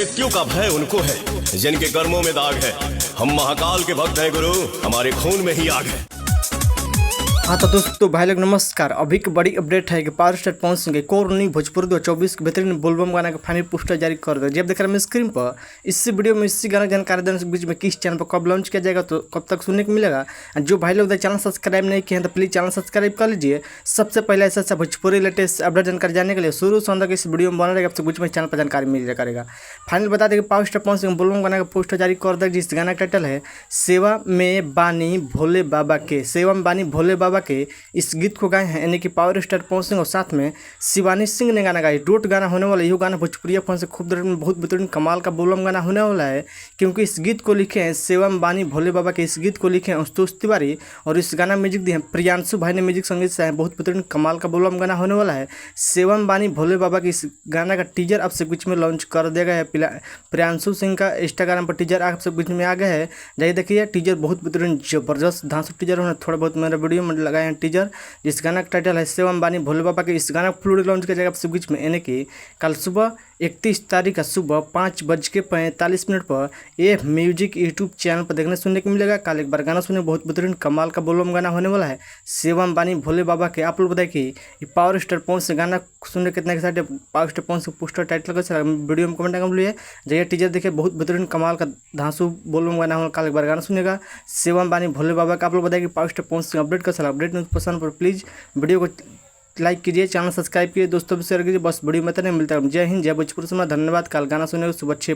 मृत्यु का भय उनको है जिनके कर्मों में दाग है। हम महाकाल के भक्त हैं गुरु, हमारे खून में ही आग है। हाँ तो दोस्तों भाई लोग नमस्कार। अभी की बड़ी अपडेट है कि पावर स्टार पवन सिंह कोरनी भोजपुरी 2024 के बेहतरीन बोलबम गाना का फाइनल पोस्टर जारी कर दिया। जब देख रहे हैं स्क्रीन पर, इसी वीडियो में इसी गाना जानकारी देने के बीच में किस चैनल पर कब लॉन्च किया जाएगा तो कब तक सुनने को मिलेगा। जो भाई लोग चैनल सब्सक्राइब नहीं किए हैं तो प्लीज़ चैनल सब्सक्राइब कर लीजिए। सबसे पहले ऐसा भोजपुरी लेटेस्ट अपडेट जानकारी जानने के लिए शुरू से अंदर इस वीडियो में बना रहेगा, आपसे बीच में चैनल पर जानकारी मिल करेगा। फाइनल बता दें कि पावर स्टार पवन सिंह बोलबम गाना का पोस्टर जारी कर दिया, जिस गाना का टाइटल है सेवा में बानी भोले बाबा के। सेवा में बानी भोले बाबा के इस गीत को गाए हैं यानी कि पावर स्टार पवन सिंह और साथ में शिवानी सिंह ने गाना गाया। डोट गाना होने वाला यह गाना भोजपुरी फन से खूब बहुत बेहतरीन कमाल का बोलबम गाना होने वाला है, क्योंकि इस गीत को लिखे हैं सेवा में बानी भोले बाबा के। इस गीत को लिखे हैं आशुतोष तिवारी और इस गाना म्यूजिक दिए हैं प्रियांशु भाई ने म्यूजिक संगीत से। बहुत बेहतरीन कमाल का बोलबम गाना होने वाला है। सेवा में बानी भोले बाबा के इस गाना का टीजर आपसे बीच में लॉन्च कर दिया गया है। प्रियांशु सिंह का इंस्टाग्राम पर टीजर आपसे बीच में आ गया है। जाइए देखिए, टीजर बहुत बेहतरीन जबरदस्त धांसू टीजर होना। थोड़ा बहुत मेरा वीडियो में लगाए हैं टीजर, जिस गाना का टाइटल है सेवा में बानी भोले बाबा के। इस गाना को फुल लॉन्च किया जाएगा आपसे बीच में, यानी कि कल सुबह 31 तारीख का सुबह 5:45 पर ये म्यूजिक यूट्यूब चैनल पर देखने सुनने को मिलेगा। कल एक बार गाना सुने, बहुत बेहतरीन कमाल का बोलबम गाना होने वाला है सेवा में बानी भोले बाबा के। आप लोग बताइए कि पावर स्टार पवन से गाना सुनने कितना एक्साइटेड। पावर स्टार पवन से पोस्टर टाइटल कैसा लगा वीडियो में कमेंट कर लिए। जाइए टीजर देखिए, बहुत बेहतरीन कमाल का धांसू बोलबम गाना होगा। कल एक बार गाना सुनेगा सेवा में बानी भोले बाबा का। आप लोग बताइए कि पावर स्टार पवन से अपडेट कैसा लगा। अपडेट न्यूज़ पसंद पर प्लीज़ वीडियो को लाइक कीजिए, चैनल सब्सक्राइब कीजिए, दोस्तों भी शेयर कीजिए। बस वीडियो में तो नहीं मिलता। जय हिंद, जय भोजपुरी। धन्यवाद। कल गाना सुनेगा सुबह 6